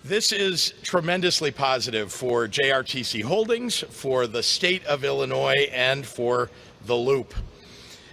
This is tremendously positive for JRTC Holdings, for the state of Illinois, and for the Loop.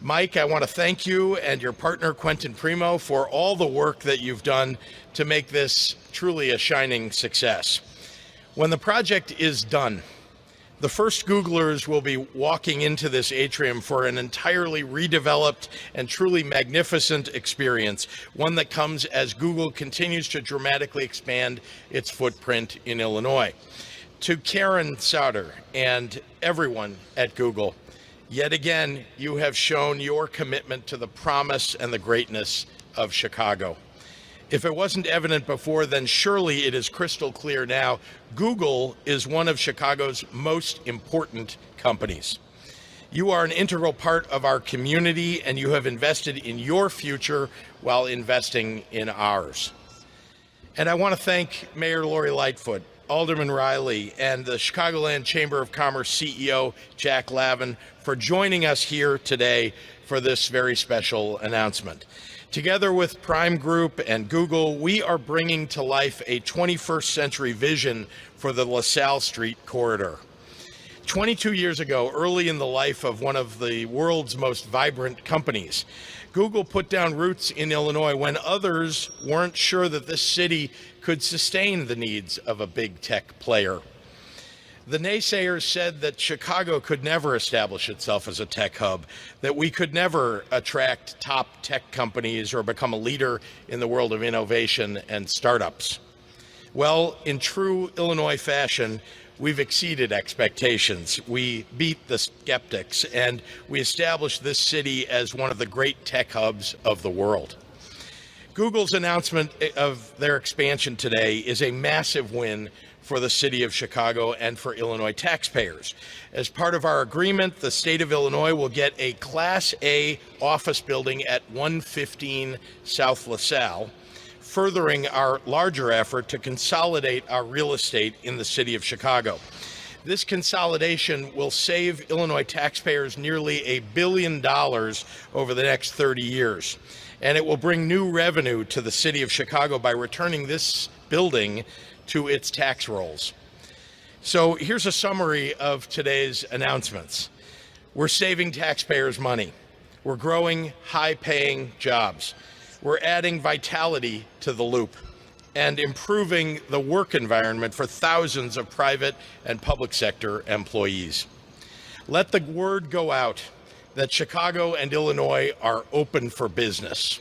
Mike, I want to thank you and your partner, Quentin Primo, for all the work that you've done to make this truly a shining success. When the project is done, the first Googlers will be walking into this atrium for an entirely redeveloped and truly magnificent experience, one that comes as Google continues to dramatically expand its footprint in Illinois. To Karen Sauter and everyone at Google, yet again, you have shown your commitment to the promise and the greatness of Chicago. If it wasn't evident before, then surely it is crystal clear now. Google is one of Chicago's most important companies. You are an integral part of our community, and you have invested in your future while investing in ours. And I want to thank Mayor Lori Lightfoot, Alderman Riley, and the Chicagoland Chamber of Commerce CEO, Jack Lavin, for joining us here today for this very special announcement. Together with Prime Group and Google, we are bringing to life a 21st century vision for the LaSalle Street corridor. 22 years ago, early in the life of one of the world's most vibrant companies, Google put down roots in Illinois when others weren't sure that this city could sustain the needs of a big tech player. The naysayers said that Chicago could never establish itself as a tech hub, that we could never attract top tech companies or become a leader in the world of innovation and startups. Well, in true Illinois fashion, we've exceeded expectations. We beat the skeptics, and we established this city as one of the great tech hubs of the world. Google's announcement of their expansion today is a massive win for the city of Chicago and for Illinois taxpayers. As part of our agreement, the state of Illinois will get a Class A office building at 115 South LaSalle, furthering our larger effort to consolidate our real estate in the city of Chicago. This consolidation will save Illinois taxpayers nearly $1 billion over the next 30 years. And it will bring new revenue to the city of Chicago by returning this building to its tax rolls. So here's a summary of today's announcements. We're saving taxpayers money. We're growing high-paying jobs. We're adding vitality to the Loop and improving the work environment for thousands of private and public sector employees. Let the word go out that Chicago and Illinois are open for business.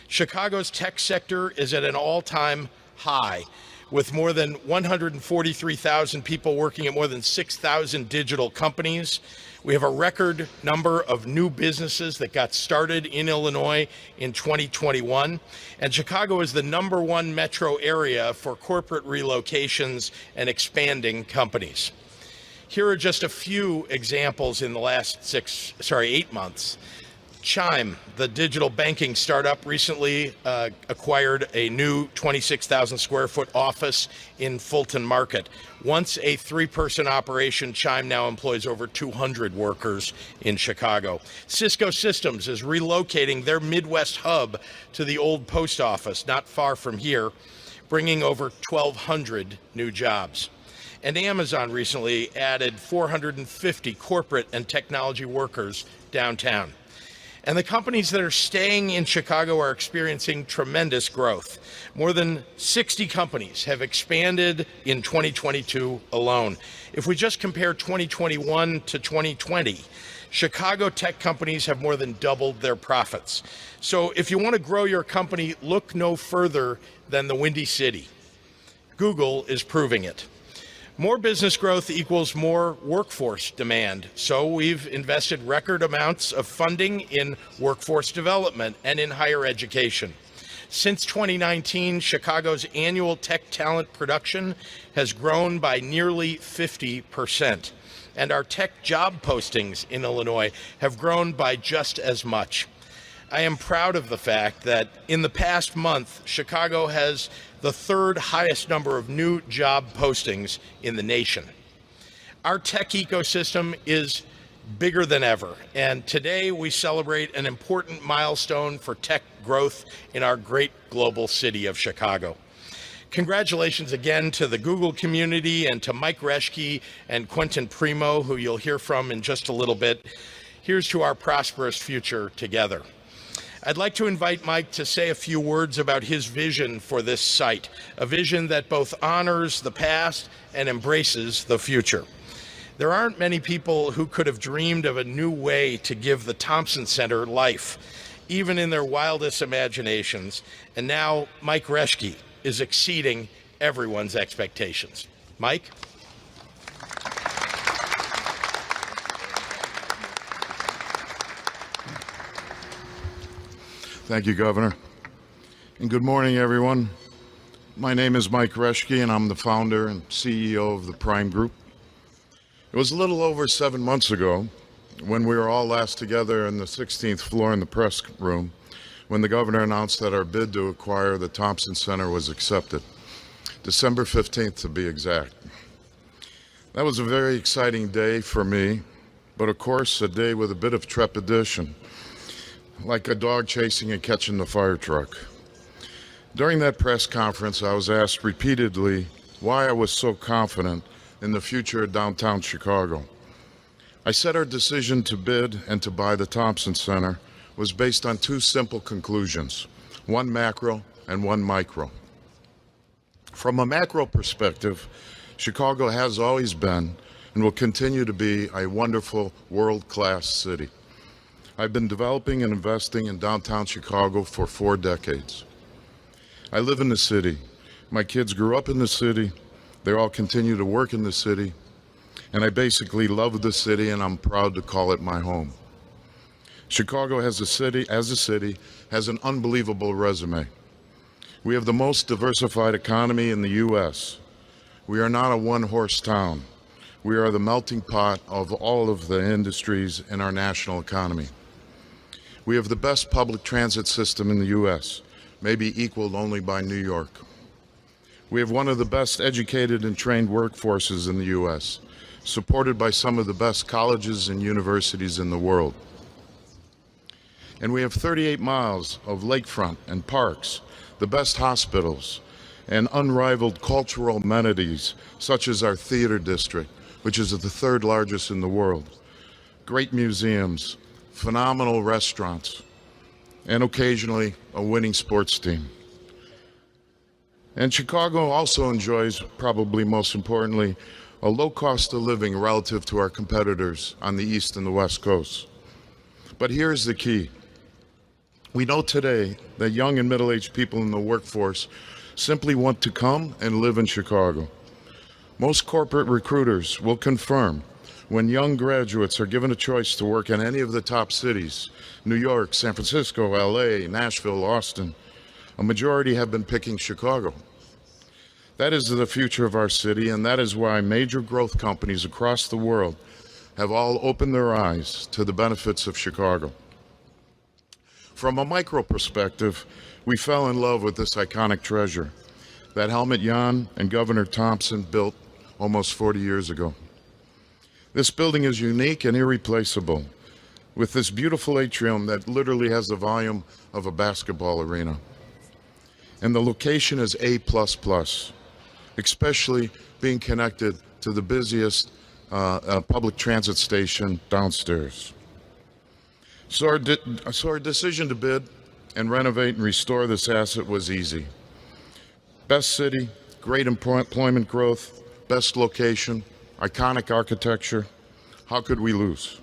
Chicago's tech sector is at an all-time high, with more than 143,000 people working at more than 6,000 digital companies. We have a record number of new businesses that got started in Illinois in 2021. And Chicago is the #1 metro area for corporate relocations and expanding companies. Here are just a few examples in the last 8 months. Chime, the digital banking startup, recently acquired a new 26,000 square foot office in Fulton Market. Once a 3-person operation, Chime now employs over 200 workers in Chicago. Cisco Systems is relocating their Midwest hub to the old post office, not far from here, bringing over 1,200 new jobs. And Amazon recently added 450 corporate and technology workers downtown. And the companies that are staying in Chicago are experiencing tremendous growth. More than 60 companies have expanded in 2022 alone. If we just compare 2021 to 2020, Chicago tech companies have more than doubled their profits. So if you want to grow your company, look no further than the Windy City. Google is proving it. More business growth equals more workforce demand. So we've invested record amounts of funding in workforce development and in higher education. Since 2019, Chicago's annual tech talent production has grown by nearly 50%. And our tech job postings in Illinois have grown by just as much. I am proud of the fact that in the past month, Chicago has the 3rd highest number of new job postings in the nation. Our tech ecosystem is bigger than ever, and today we celebrate an important milestone for tech growth in our great global city of Chicago. Congratulations again to the Google community and to Mike Reschke and Quentin Primo, who you'll hear from in just a little bit. Here's to our prosperous future together. I'd like to invite Mike to say a few words about his vision for this site, a vision that both honors the past and embraces the future. There aren't many people who could have dreamed of a new way to give the Thompson Center life, even in their wildest imaginations, and now Mike Reschke is exceeding everyone's expectations. Mike? Thank you, Governor. And good morning, everyone. My name is Mike Reschke, and I'm the founder and CEO of the Prime Group. It was a little over 7 months ago when we were all last together in the 16th floor in the press room when the governor announced that our bid to acquire the Thompson Center was accepted. December 15th, to be exact. That was a very exciting day for me, but of course, a day with a bit of trepidation, like a dog chasing and catching the fire truck. During that press conference, I was asked repeatedly why I was so confident in the future of downtown Chicago. I said our decision to bid and to buy the Thompson Center was based on two simple conclusions, one macro and one micro. From a macro perspective, Chicago has always been and will continue to be a wonderful world-class city. I've been developing and investing in downtown Chicago for 4 decades. I live in the city. My kids grew up in the city. They all continue to work in the city. And I basically love the city, and I'm proud to call it my home. Chicago as a city has an unbelievable resume. We have the most diversified economy in the U.S. We are not a one-horse town. We are the melting pot of all of the industries in our national economy. We have the best public transit system in the U.S., maybe equaled only by New York. We have one of the best educated and trained workforces in the U.S., supported by some of the best colleges and universities in the world. And we have 38 miles of lakefront and parks, the best hospitals, and unrivaled cultural amenities, such as our theater district, which is the 3rd largest in the world, great museums, phenomenal restaurants, and occasionally a winning sports team. And Chicago also enjoys, probably most importantly, a low cost of living relative to our competitors on the East and the West Coast. But here's the key. We know today that young and middle-aged people in the workforce simply want to come and live in Chicago. Most corporate recruiters will confirm when young graduates are given a choice to work in any of the top cities, New York, San Francisco, LA, Nashville, Austin, a majority have been picking Chicago. That is the future of our city, and that is why major growth companies across the world have all opened their eyes to the benefits of Chicago. From a micro perspective, we fell in love with this iconic treasure that Helmut Jahn and Governor Thompson built almost 40 years ago. This building is unique and irreplaceable, with this beautiful atrium that literally has the volume of a basketball arena. And the location is A++, especially being connected to the busiest public transit station downstairs. So our decision to bid and renovate and restore this asset was easy. Best city, great employment growth, best location, iconic architecture. How could we lose?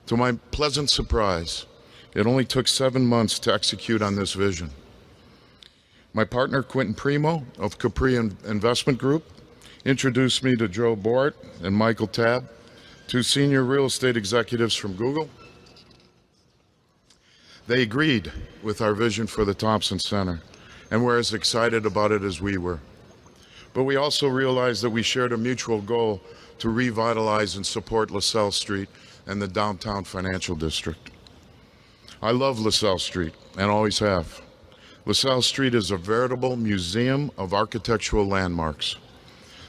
To my pleasant surprise, it only took 7 months to execute on this vision. My partner, Quentin Primo of Capri Investment Group, introduced me to Joe Bort and Michael Tabb, 2 senior real estate executives from Google. They agreed with our vision for the Thompson Center and were as excited about it as we were. But we also realized that we shared a mutual goal to revitalize and support LaSalle Street and the downtown financial district. I love LaSalle Street and always have. LaSalle Street is a veritable museum of architectural landmarks.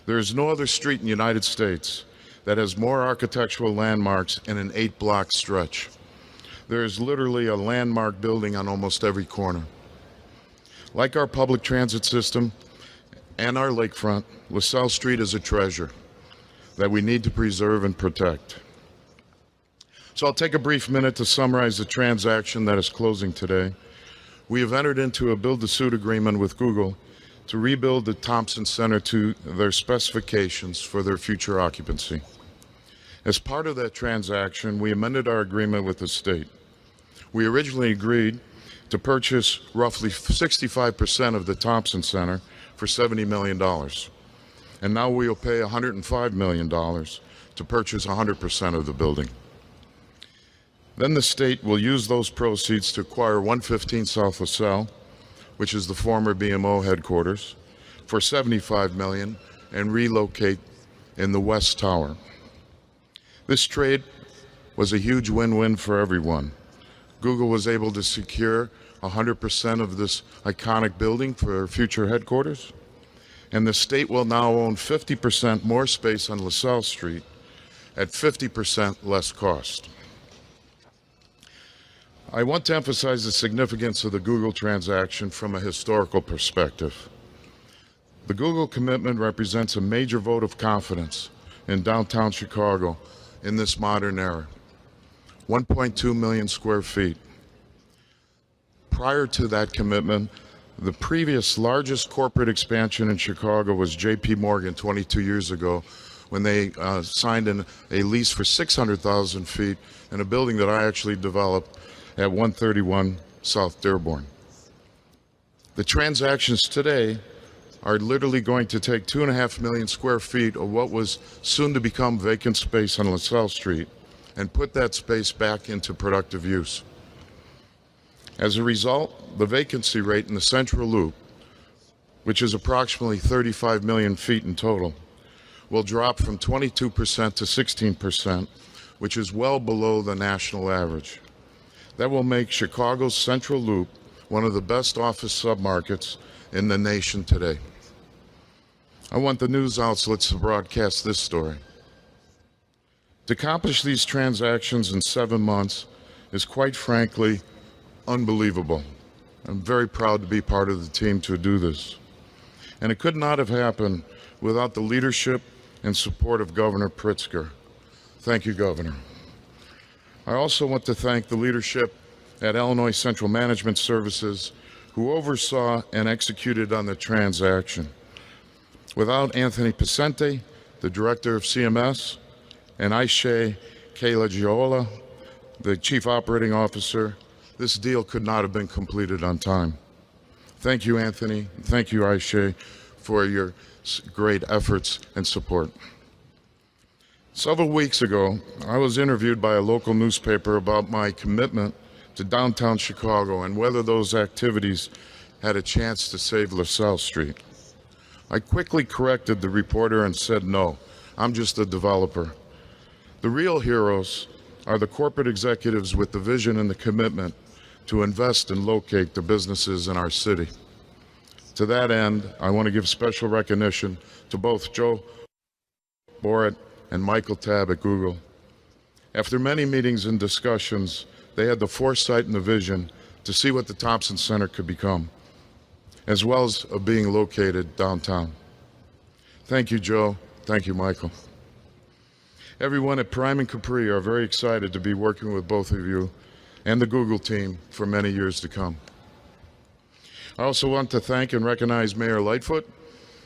There is no other street in the United States that has more architectural landmarks in an 8-block stretch. There is literally a landmark building on almost every corner. Like our public transit system, and our lakefront, LaSalle Street is a treasure that we need to preserve and protect. So I'll take a brief minute to summarize the transaction that is closing today. We have entered into a build-to-suit agreement with Google to rebuild the Thompson Center to their specifications for their future occupancy. As part of that transaction, we amended our agreement with the state. We originally agreed to purchase roughly 65% of the Thompson Center for $70 million. And now we will pay $105 million to purchase 100% of the building. Then the state will use those proceeds to acquire 115 South LaSalle, which is the former BMO headquarters, for $75 million and relocate in the West Tower. This trade was a huge win-win for everyone. Google was able to secure 100% of this iconic building for their future headquarters, and the state will now own 50% more space on LaSalle Street at 50% less cost. I want to emphasize the significance of the Google transaction from a historical perspective. The Google commitment represents a major vote of confidence in downtown Chicago in this modern era. 1.2 million square feet. Prior to that commitment, the previous largest corporate expansion in Chicago was J.P. Morgan 22 years ago when they signed a lease for 600,000 feet in a building that I actually developed at 131 South Dearborn. The transactions today are literally going to take 2.5 million square feet of what was soon to become vacant space on LaSalle Street and put that space back into productive use. As a result, the vacancy rate in the Central Loop, which is approximately 35 million feet in total, will drop from 22% to 16%, which is well below the national average. That will make Chicago's Central Loop one of the best office submarkets in the nation today. I want the news outlets to broadcast this story. To accomplish these transactions in 7 months is quite frankly unbelievable. I'm very proud to be part of the team to do this. And it could not have happened without the leadership and support of Governor Pritzker. Thank you, Governor. I also want to thank the leadership at Illinois Central Management Services who oversaw and executed on the transaction. Without Anthony Pacente, the director of CMS, and Aisha Kalagiola, the chief operating officer, this deal could not have been completed on time. Thank you, Anthony. Thank you, Aisha, for your great efforts and support. Several weeks ago, I was interviewed by a local newspaper about my commitment to downtown Chicago and whether those activities had a chance to save LaSalle Street. I quickly corrected the reporter and said, no, I'm just a developer. The real heroes are the corporate executives with the vision and the commitment to invest and locate the businesses in our city. To that end, I want to give special recognition to both Joe Borat and Michael Tabb at Google. After many meetings and discussions, they had the foresight and the vision to see what the Thompson Center could become, as well as being located downtown. Thank you, Joe. Thank you, Michael. Everyone at Prime and Capri are very excited to be working with both of you and the Google team for many years to come. I also want to thank and recognize Mayor Lightfoot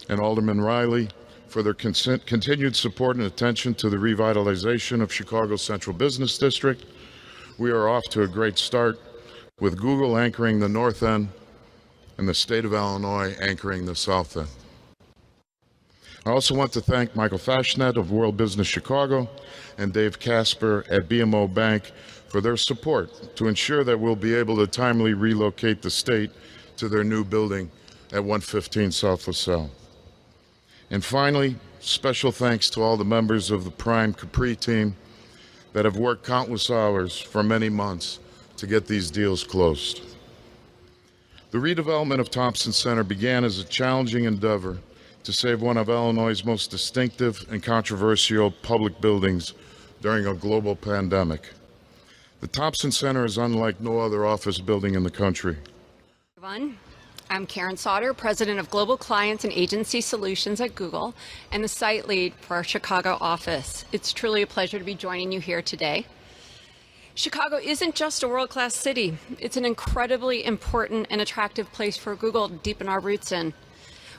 and Alderman Riley for their continued support and attention to the revitalization of Chicago's Central Business District. We are off to a great start with Google anchoring the north end and the state of Illinois anchoring the south end. I also want to thank Michael Fashnet of World Business Chicago and Dave Casper at BMO Bank for their support to ensure that we'll be able to timely relocate the state to their new building at 115 South LaSalle. And finally, special thanks to all the members of the Prime Capri team that have worked countless hours for many months to get these deals closed. The redevelopment of Thompson Center began as a challenging endeavor to save one of Illinois' most distinctive and controversial public buildings during a global pandemic. The Thompson Center is unlike no other office building in the country. Everyone, I'm Karen Sauter, President of Global Clients and Agency Solutions at Google and the site lead for our Chicago office. It's truly a pleasure to be joining you here today. Chicago isn't just a world-class city. It's an incredibly important and attractive place for Google to deepen our roots in.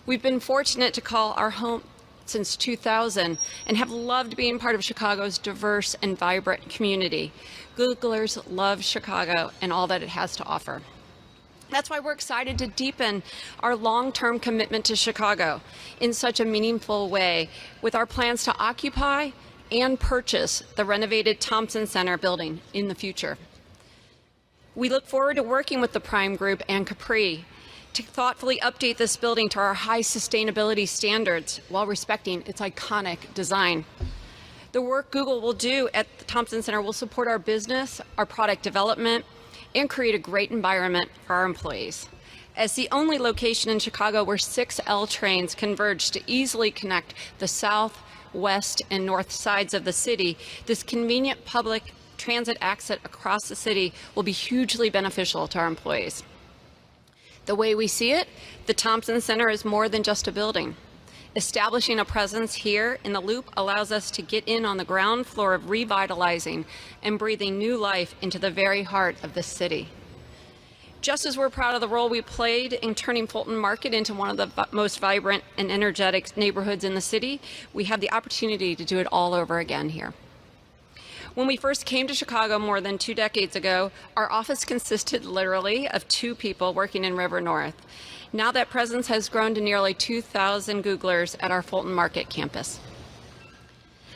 We've been fortunate to call our home since 2000 and have loved being part of Chicago's diverse and vibrant community. Googlers love Chicago and all that it has to offer. That's why we're excited to deepen our long-term commitment to Chicago in such a meaningful way with our plans to occupy and purchase the renovated Thompson Center building in the future. We look forward to working with the Prime Group and Capri to thoughtfully update this building to our high sustainability standards while respecting its iconic design. The work Google will do at the Thompson Center will support our business, our product development, and create a great environment for our employees. As the only location in Chicago where 6 L trains converge to easily connect the south, west, and north sides of the city, this convenient public transit access across the city will be hugely beneficial to our employees. The way we see it, the Thompson Center is more than just a building. Establishing a presence here in the Loop allows us to get in on the ground floor of revitalizing and breathing new life into the very heart of the city. Just as we're proud of the role we played in turning Fulton Market into one of the most vibrant and energetic neighborhoods in the city, we have the opportunity to do it all over again here. When we first came to Chicago more than 2 decades ago, our office consisted literally of 2 people working in River North. Now that presence has grown to nearly 2,000 Googlers at our Fulton Market campus.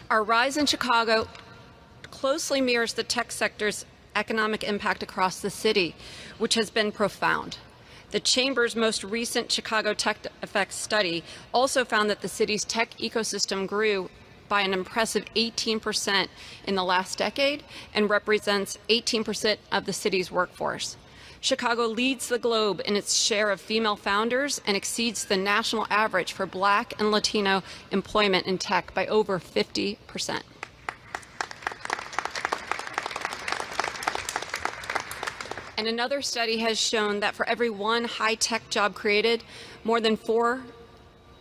Our rise in Chicago closely mirrors the tech sector's economic impact across the city, which has been profound. The Chamber's most recent Chicago Tech Effects study also found that the city's tech ecosystem grew by an impressive 18% in the last decade and represents 18% of the city's workforce. Chicago leads the globe in its share of female founders and exceeds the national average for Black and Latino employment in tech by over 50%. And another study has shown that for every 1 high-tech job created, more than four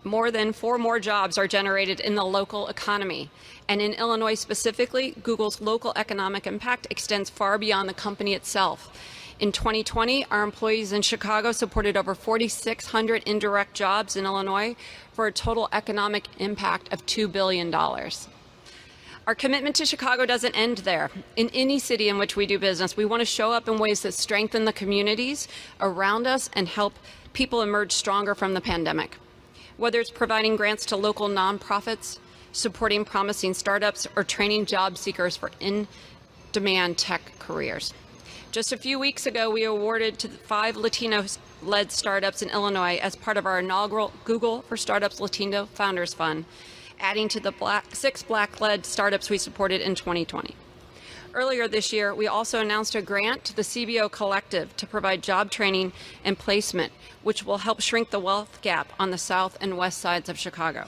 more jobs are generated in the local economy. And in Illinois specifically, Google's local economic impact extends far beyond the company itself. In 2020, our employees in Chicago supported over 4,600 indirect jobs in Illinois for a total economic impact of $2 billion. Our commitment to Chicago doesn't end there. In any city in which we do business, we want to show up in ways that strengthen the communities around us and help people emerge stronger from the pandemic. Whether it's providing grants to local nonprofits, supporting promising startups, or training job seekers for in-demand tech careers. Just a few weeks ago, we awarded to 5 Latino-led startups in Illinois as part of our inaugural Google for Startups Latino Founders Fund, adding to the 6 Black-led startups we supported in 2020. Earlier this year, we also announced a grant to the CBO Collective to provide job training and placement, which will help shrink the wealth gap on the south and west sides of Chicago.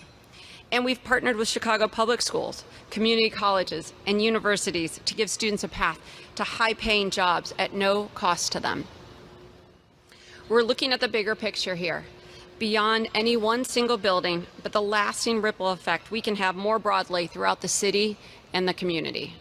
And we've partnered with Chicago public schools, community colleges, and universities to give students a path to high-paying jobs at no cost to them. We're looking at the bigger picture here, beyond any one single building, but the lasting ripple effect we can have more broadly throughout the city and the community.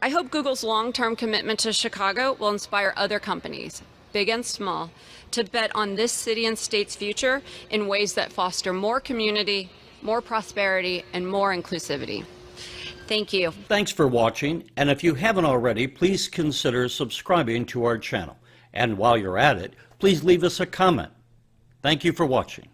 I hope Google's long-term commitment to Chicago will inspire other companies, big and small, to bet on this city and state's future in ways that foster more community, more prosperity, and more inclusivity. Thank you. Thanks for watching, and if you haven't already, please consider subscribing to our channel. And while you're at it, please leave us a comment. Thank you for watching.